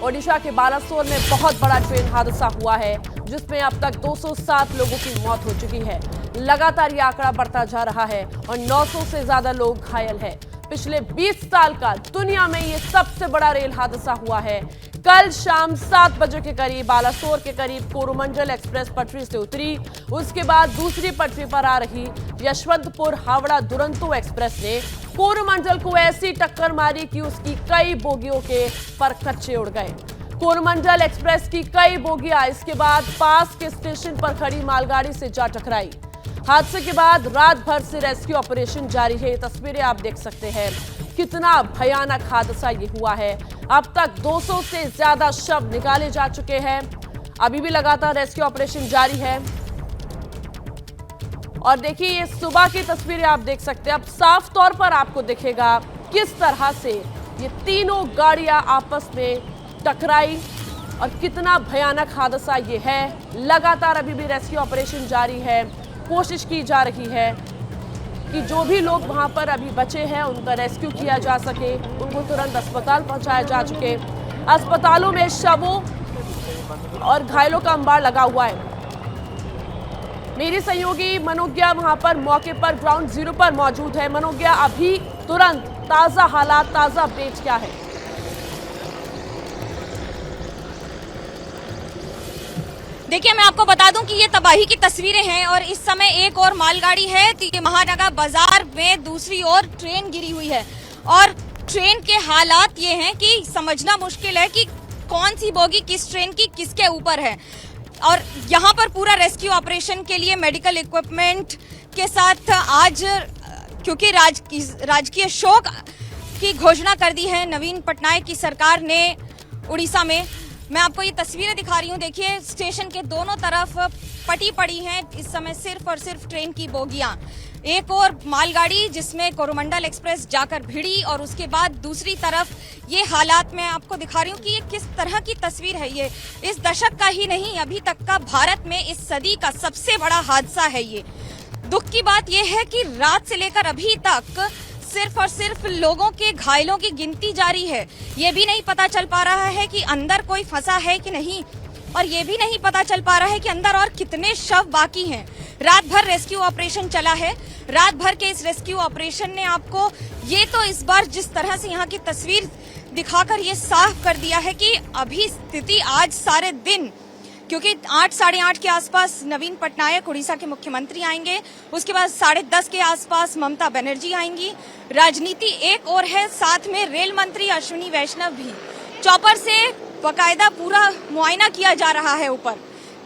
ओडिशा के बालासोर में बहुत बड़ा ट्रेन हादसा हुआ है जिसमें अब तक 207 लोगों की मौत हो चुकी है। लगातार ये आंकड़ा बढ़ता जा रहा है और 900 से ज्यादा लोग घायल हैं। पिछले 20 साल का दुनिया में ये सबसे बड़ा रेल हादसा हुआ है। कल शाम 7 बजे के करीब बालासोर के करीब कोरोमंडल एक्सप्रेस पटरी से उतरी। उसके बाद दूसरी पटरी पर आ रही यशवंतपुर हावड़ा दुरंतो एक्सप्रेस ने कोरोमंडल को ऐसी टक्कर मारी कि उसकी कई बोगियों के परखच्चे उड़ गए। कोरोमंडल एक्सप्रेस की कई बोगियां इसके बाद पास के स्टेशन पर खड़ी मालगाड़ी से जा टकराई। हादसे के बाद रात भर से रेस्क्यू ऑपरेशन जारी है। ये तस्वीरें आप देख सकते हैं, कितना भयानक हादसा ये हुआ है। अब तक 200 से ज्यादा शव निकाले जा चुके हैं। अभी भी लगातार रेस्क्यू ऑपरेशन जारी है। और देखिए, ये सुबह की तस्वीरें आप देख सकते हैं। अब साफ तौर पर आपको दिखेगा किस तरह से ये तीनों गाड़ियां आपस में टकराई और कितना भयानक हादसा ये है। लगातार अभी भी रेस्क्यू ऑपरेशन जारी है। कोशिश की जा रही है कि जो भी लोग वहां पर अभी बचे हैं उनका रेस्क्यू किया जा सके, उनको तुरंत अस्पताल पहुंचाया जा चुके। अस्पतालों में शवों और घायलों का अंबार लगा हुआ है। मेरी सहयोगी मनोज्ञा वहां पर मौके पर ग्राउंड जीरो पर मौजूद है। मनोज्ञा, अभी तुरंत ताजा हालात, ताजा अपडेट क्या है? देखिए, मैं आपको बता दूं कि ये तबाही की तस्वीरें हैं और इस समय एक और मालगाड़ी है तो ये महानगर बाजार में दूसरी ओर ट्रेन गिरी हुई है और ट्रेन के हालात ये हैं कि समझना मुश्किल है कि कौन सी बोगी किस ट्रेन की किसके ऊपर है। और यहाँ पर पूरा रेस्क्यू ऑपरेशन के लिए मेडिकल इक्विपमेंट के साथ आज क्योंकि राजकीय शोक की घोषणा कर दी है नवीन पटनायक की सरकार ने उड़ीसा में। मैं आपको ये तस्वीरें दिखा रही हूँ। देखिए, स्टेशन के दोनों तरफ पटी पड़ी हैं इस समय सिर्फ और सिर्फ ट्रेन की बोगियां। एक और मालगाड़ी जिसमें कोरोमंडल एक्सप्रेस जाकर भिड़ी और उसके बाद दूसरी तरफ ये हालात मैं आपको दिखा रही हूँ कि ये किस तरह की तस्वीर है। ये इस दशक का ही नहीं, अभी तक का भारत में इस सदी का सबसे बड़ा हादसा है ये। दुख की बात यह है कि रात से लेकर अभी तक सिर्फ और सिर्फ लोगों के घायलों की गिनती जारी है। ये भी नहीं पता चल पा रहा है कि अंदर कोई फंसा है कि नहीं, और ये भी नहीं पता चल पा रहा है कि अंदर और कितने शव बाकी हैं। रात भर रेस्क्यू ऑपरेशन चला है। रात भर के इस रेस्क्यू ऑपरेशन ने आपको ये तो इस बार जिस तरह से यहाँ की तस्वीर दिखाकर ये साफ कर दिया है कि अभी स्थिति आज सारे दिन, क्योंकि 8 साढ़े 8 के आसपास नवीन पटनायक उड़ीसा के मुख्यमंत्री आएंगे, उसके बाद 10:30 के आसपास ममता बनर्जी आएंगी। राजनीति एक और है, साथ में रेल मंत्री अश्विनी वैष्णव भी। चॉपर से बकायदा पूरा मुआयना किया जा रहा है ऊपर,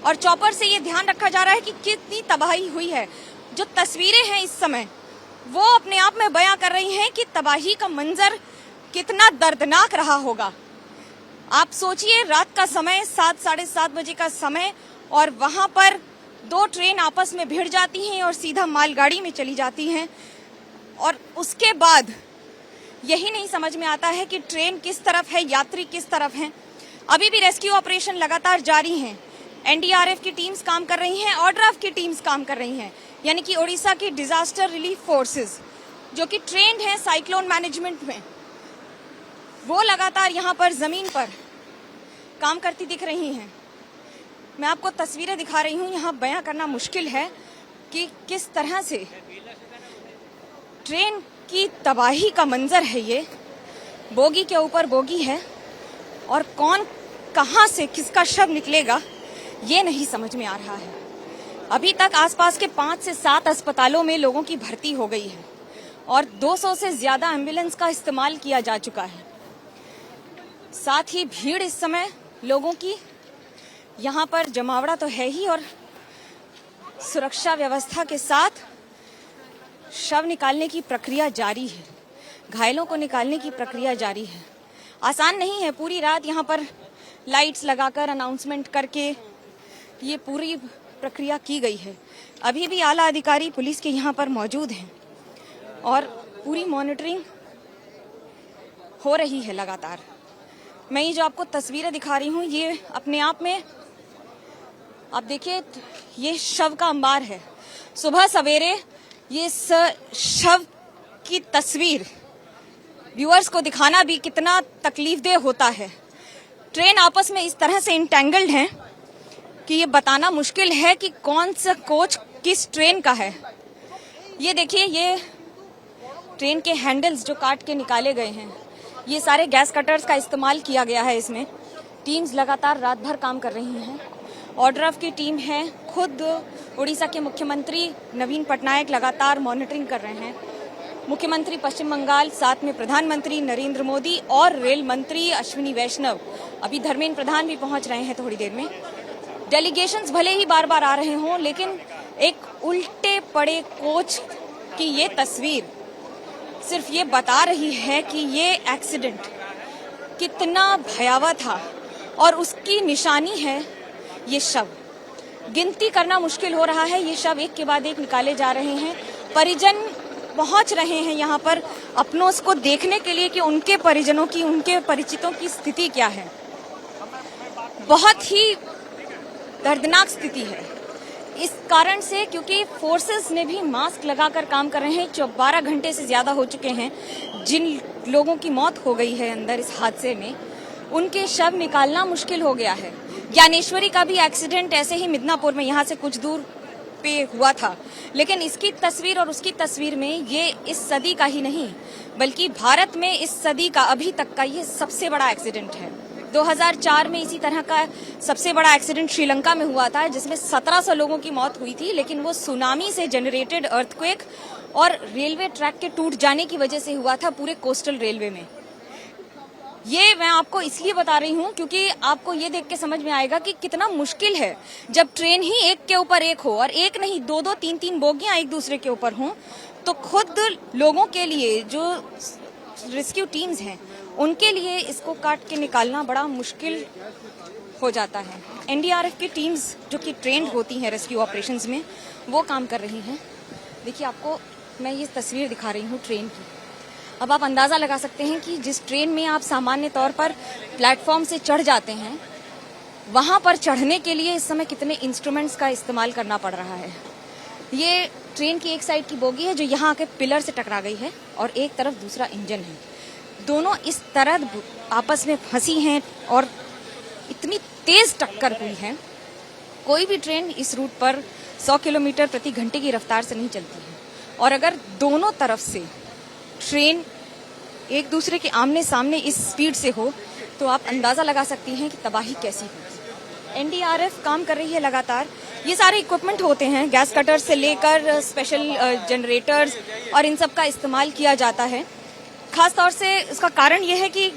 और चॉपर से ये ध्यान रखा जा रहा है कि कितनी तबाही हुई है। जो तस्वीरें हैं इस समय वो अपने आप में बयां कर रही हैं कि तबाही का मंजर कितना दर्दनाक रहा होगा। आप सोचिए, रात का समय 7 साढ़े 7 बजे का समय, और वहां पर 2 ट्रेन आपस में भिड़ जाती हैं और सीधा मालगाड़ी में चली जाती हैं। और उसके बाद यही नहीं समझ में आता है कि ट्रेन किस तरफ है, यात्री किस तरफ हैं। अभी भी रेस्क्यू ऑपरेशन लगातार जारी हैं। एनडीआरएफ की टीम्स काम कर रही हैं, ऑर्डरऑफ की टीम्स काम कर रही हैं, यानी कि ओडिशा की डिजास्टर रिलीफ फोर्सेस जो कि ट्रेंड हैं साइक्लोन मैनेजमेंट में, वो लगातार यहाँ पर जमीन पर काम करती दिख रही हैं। मैं आपको तस्वीरें दिखा रही हूँ, यहाँ बयां करना मुश्किल है कि किस तरह से ट्रेन की तबाही का मंजर है। ये बोगी के ऊपर बोगी है और कौन कहां से किसका शव निकलेगा ये नहीं समझ में आ रहा है। अभी तक आसपास के 5 से 7 अस्पतालों में लोगों की भर्ती हो गई है और 200 से ज्यादा एम्बुलेंस का इस्तेमाल किया जा चुका है। साथ ही भीड़ इस समय लोगों की यहाँ पर जमावड़ा तो है ही, और सुरक्षा व्यवस्था के साथ शव निकालने की प्रक्रिया जारी है, घायलों को निकालने की प्रक्रिया जारी है। आसान नहीं है। पूरी रात यहाँ पर लाइट्स लगाकर अनाउंसमेंट करके ये पूरी प्रक्रिया की गई है। अभी भी आला अधिकारी पुलिस के यहाँ पर मौजूद हैं और पूरी मॉनिटरिंग हो रही है लगातार। मैं ये जो आपको तस्वीरें दिखा रही हूँ ये अपने आप में आप देखिए, ये शव का अंबार है। सुबह सवेरे ये शव की तस्वीर व्यूअर्स को दिखाना भी कितना तकलीफदेह होता है। ट्रेन आपस में इस तरह से इंटेंगल्ड हैं कि ये बताना मुश्किल है कि कौन सा कोच किस ट्रेन का है। ये देखिए, ये ट्रेन के हैंडल्स जो काट के निकाले गए हैं, ये सारे गैस कटर्स का इस्तेमाल किया गया है। इसमें टीम्स लगातार रात भर काम कर रही हैं। ऑर्डर की टीम है, खुद उड़ीसा के मुख्यमंत्री नवीन पटनायक लगातार मॉनिटरिंग कर रहे हैं। मुख्यमंत्री पश्चिम बंगाल, साथ में प्रधानमंत्री नरेंद्र मोदी और रेल मंत्री अश्विनी वैष्णव, अभी धर्मेंद्र प्रधान भी पहुंच रहे हैं थोड़ी देर में। डेलीगेशंस भले ही बार बार आ रहे हों, लेकिन एक उल्टे पड़े कोच की ये तस्वीर सिर्फ ये बता रही है कि ये एक्सीडेंट कितना भयावह था और उसकी निशानी है ये शव। गिनती करना मुश्किल हो रहा है, ये शव एक के बाद एक निकाले जा रहे हैं। परिजन पहुंच रहे हैं यहाँ पर अपनों को देखने के लिए कि उनके परिजनों की, उनके परिचितों की स्थिति क्या है। बहुत ही दर्दनाक स्थिति है इस कारण से, क्योंकि फोर्सेस ने भी मास्क लगाकर काम कर रहे हैं। 12 घंटे से ज्यादा हो चुके हैं। जिन लोगों की मौत हो गई है अंदर इस हादसे में, उनके शव निकालना मुश्किल हो गया है। ज्ञानेश्वरी का भी एक्सीडेंट ऐसे ही मिदनापुर में यहाँ से कुछ दूर पे हुआ था, लेकिन इसकी तस्वीर और उसकी तस्वीर में ये इस सदी का ही नहीं बल्कि भारत में इस सदी का अभी तक का ये सबसे बड़ा एक्सीडेंट है। 2004 में इसी तरह का सबसे बड़ा एक्सीडेंट श्रीलंका में हुआ था, जिसमें 1700 लोगों की मौत हुई थी, लेकिन वो सुनामी से जनरेटेड अर्थक्वेक और रेलवे ट्रैक के टूट जाने की वजह से हुआ था पूरे कोस्टल रेलवे में। ये मैं आपको इसलिए बता रही हूँ क्योंकि आपको ये देख के समझ में आएगा कि कितना मुश्किल है जब ट्रेन ही एक के ऊपर एक हो, और एक नहीं, 2-2, 3-3 बोगियां एक दूसरे के ऊपर हों, तो खुद लोगों के लिए, जो रेस्क्यू टीम्स हैं, उनके लिए इसको काट के निकालना बड़ा मुश्किल हो जाता है। एनडीआरएफ की टीम्स जो कि ट्रेंड होती हैं रेस्क्यू ऑपरेशंस में, वो काम कर रही हैं। देखिए, आपको मैं ये तस्वीर दिखा रही हूँ ट्रेन की। अब आप अंदाजा लगा सकते हैं कि जिस ट्रेन में आप सामान्य तौर पर प्लेटफॉर्म से चढ़ जाते हैं, वहां पर चढ़ने के लिए इस समय कितने इंस्ट्रूमेंट्स का इस्तेमाल करना पड़ रहा है। ये ट्रेन की एक साइड की बोगी है जो यहाँ आके पिलर से टकरा गई है, और एक तरफ दूसरा इंजन है। दोनों इस तरह आपस में फंसी हैं और इतनी तेज टक्कर हुई है। कोई भी ट्रेन इस रूट पर 100 किलोमीटर प्रति घंटे की रफ्तार से नहीं चलती है, और अगर दोनों तरफ से ट्रेन एक दूसरे के आमने सामने इस स्पीड से हो तो आप अंदाजा लगा सकती हैं कि तबाही कैसी होगी। एनडीआरएफ काम कर रही है लगातार। ये सारे इक्विपमेंट होते हैं, गैस कटर से लेकर स्पेशल जनरेटर्स, और इन सब का इस्तेमाल किया जाता है। खास तौर से इसका कारण यह है कि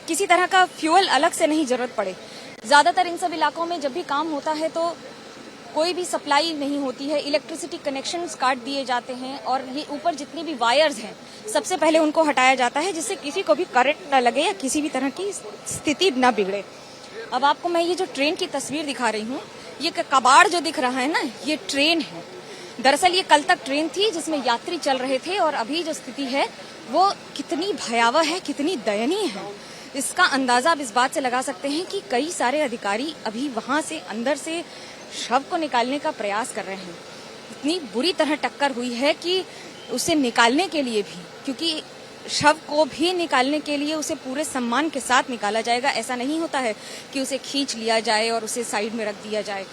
किसी तरह का फ्यूल अलग से नहीं जरूरत पड़े। ज्यादातर इन सब इलाकों में जब भी काम होता है तो कोई भी सप्लाई नहीं होती है, इलेक्ट्रिसिटी कनेक्शंस काट दिए जाते हैं, और ये ऊपर जितनी भी वायर्स हैं सबसे पहले उनको हटाया जाता है, जिससे किसी को भी करंट न लगे या किसी भी तरह की स्थिति न बिगड़े। अब आपको मैं ये जो ट्रेन की तस्वीर दिखा रही हूँ, ये कबाड़ जो दिख रहा है ना, ये ट्रेन है। दरअसल ये कल तक ट्रेन थी जिसमें यात्री चल रहे थे, और अभी जो स्थिति है वो कितनी भयावह है, कितनी दयनीय है, इसका अंदाजा आप इस बात से लगा सकते हैं कि कई सारे अधिकारी अभी वहां से अंदर से शव को निकालने का प्रयास कर रहे हैं। इतनी बुरी तरह टक्कर हुई है कि उसे निकालने के लिए भी, क्योंकि शव को भी निकालने के लिए उसे पूरे सम्मान के साथ निकाला जाएगा। ऐसा नहीं होता है कि उसे खींच लिया जाए और उसे साइड में रख दिया जाए।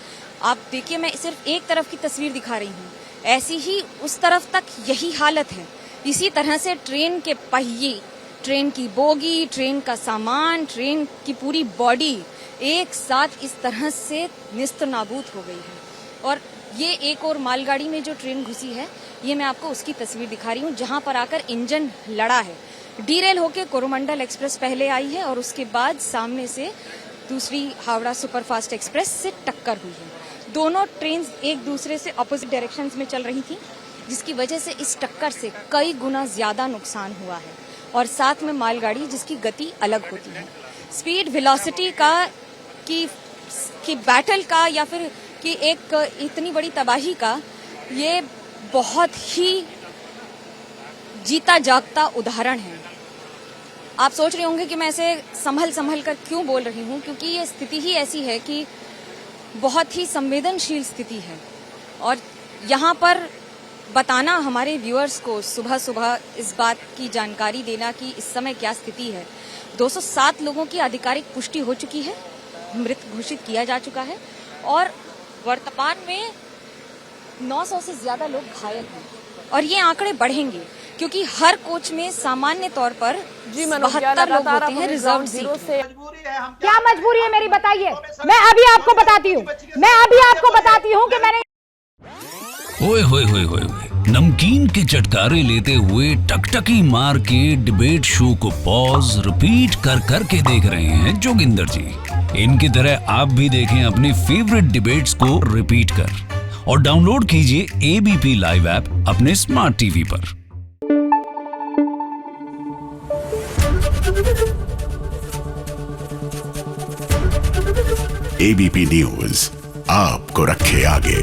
आप देखिए, मैं सिर्फ एक तरफ की तस्वीर दिखा रही हूँ, ऐसी ही उस तरफ तक यही हालत है। इसी तरह से ट्रेन के पहिए, ट्रेन की बोगी, ट्रेन का सामान, ट्रेन की पूरी बॉडी एक साथ इस तरह से निस्त नाबूद हो गई है। और ये एक और मालगाड़ी में जो ट्रेन घुसी है, ये मैं आपको उसकी तस्वीर दिखा रही हूँ, जहां पर आकर इंजन लड़ा है। डीरेल होके कोरोमंडल एक्सप्रेस पहले आई है, और उसके बाद सामने से दूसरी हावड़ा सुपरफास्ट एक्सप्रेस से टक्कर हुई है। दोनों ट्रेन एक दूसरे से अपोजिट डायरेक्शंस में चल रही थी, जिसकी वजह से इस टक्कर से कई गुना ज्यादा नुकसान हुआ है। और साथ में मालगाड़ी जिसकी गति अलग होती है, स्पीड वेलोसिटी का की बैटल का, या फिर कि एक इतनी बड़ी तबाही का ये बहुत ही जीता जागता उदाहरण है। आप सोच रहे होंगे कि मैं ऐसे संभल कर क्यों बोल रही हूँ, क्योंकि ये स्थिति ही ऐसी है कि बहुत ही संवेदनशील स्थिति है, और यहाँ पर बताना हमारे व्यूअर्स को, सुबह सुबह इस बात की जानकारी देना कि इस समय क्या स्थिति है। 207 लोगों की आधिकारिक पुष्टि हो चुकी है, मृत घोषित किया जा चुका है और वर्तमान में 900 से ज्यादा लोग घायल हैं और ये आंकड़े बढ़ेंगे क्योंकि हर कोच में सामान्य तौर पर 72 लोग होते हैं रिजर्व सीट। क्या मजबूरी है मेरी, बताइए। मैं अभी आपको बताती हूँ कि मैंने ओए होए होए होए नमकीन के चटकारे लेते हुए टकटकी मार के डिबेट शो को पॉज रिपीट कर करके देख रहे हैं जोगिंदर जी। इनकी तरह आप भी देखें अपने फेवरेट डिबेट्स को रिपीट कर और डाउनलोड कीजिए एबीपी लाइव ऐप अपने स्मार्ट टीवी पर। एबीपी न्यूज आपको रखे आगे।